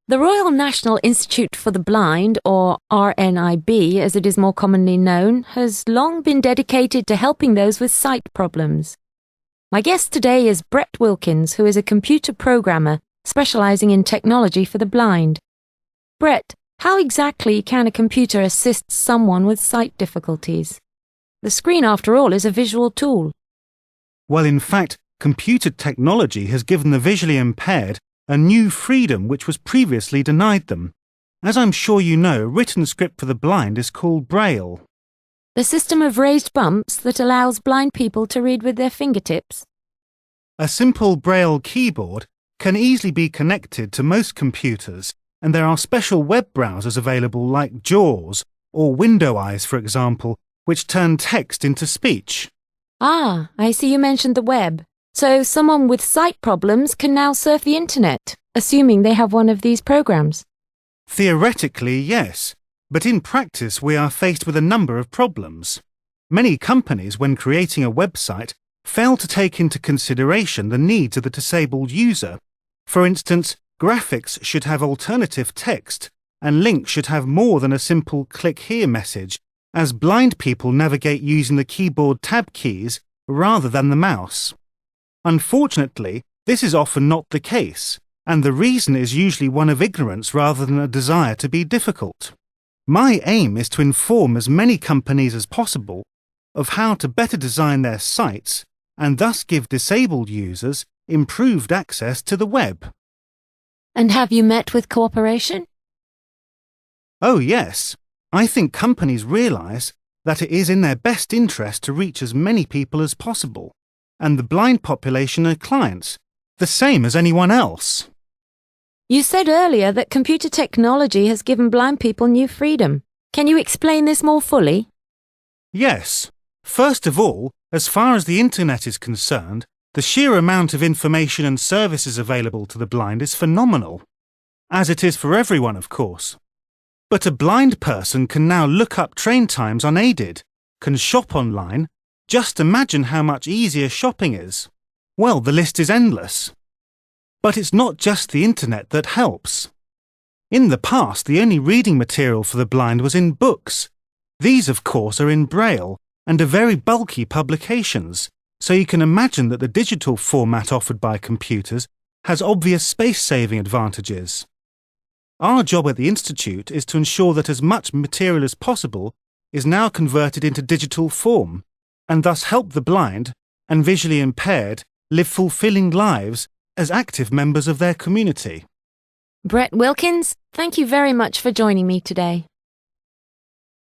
The Royal National Institute for the Blind, or RNIB as it is more commonly known, has long been dedicated to helping those with sight problems. My guest today is Brett Wilkins, who is a computer programmer specializing in technology for the blind. Brett, how exactly can a computer assist someone with sight difficulties? The screen, after all, is a visual tool. Well, in fact, computer technology has given the visually impaired a new freedom which was previously denied them. As I'm sure you know, written script for the blind is called Braille. The system of raised bumps that allows blind people to read with their fingertips. A simple Braille keyboard can easily be connected to most computers, and there are special web browsers available like JAWS or Window Eyes, for example, which turn text into speech. Ah, I see you mentioned the web. So someone with sight problems can now surf the internet, assuming they have one of these programs. Theoretically, yes, but in practice we are faced with a number of problems. Many companies, when creating a website, fail to take into consideration the needs of the disabled user. For instance, graphics should have alternative text, and links should have more than a simple click here message, as blind people navigate using the keyboard tab keys rather than the mouse. Unfortunately, this is often not the case, and the reason is usually one of ignorance rather than a desire to be difficult. My aim is to inform as many companies as possible of how to better design their sites and thus give disabled users improved access to the web. And have you met with cooperation? Oh yes, I think companies realise that it is in their best interest to reach as many people as possible, and the blind population are clients, the same as anyone else. You said earlier that computer technology has given blind people new freedom. Can you explain this more fully? Yes. First of all, as far as the internet is concerned, the sheer amount of information and services available to the blind is phenomenal, as it is for everyone, of course. But a blind person can now look up train times unaided, can shop online. Just imagine how much easier shopping is. Well, the list is endless. But it's not just the internet that helps. In the past, the only reading material for the blind was in books. These, of course, are in Braille and are very bulky publications, so you can imagine that the digital format offered by computers has obvious space-saving advantages. Our job at the Institute is to ensure that as much material as possible is now converted into digital form, and thus help the blind and visually impaired live fulfilling lives as active members of their community. Brett Wilkins, thank you very much for joining me today.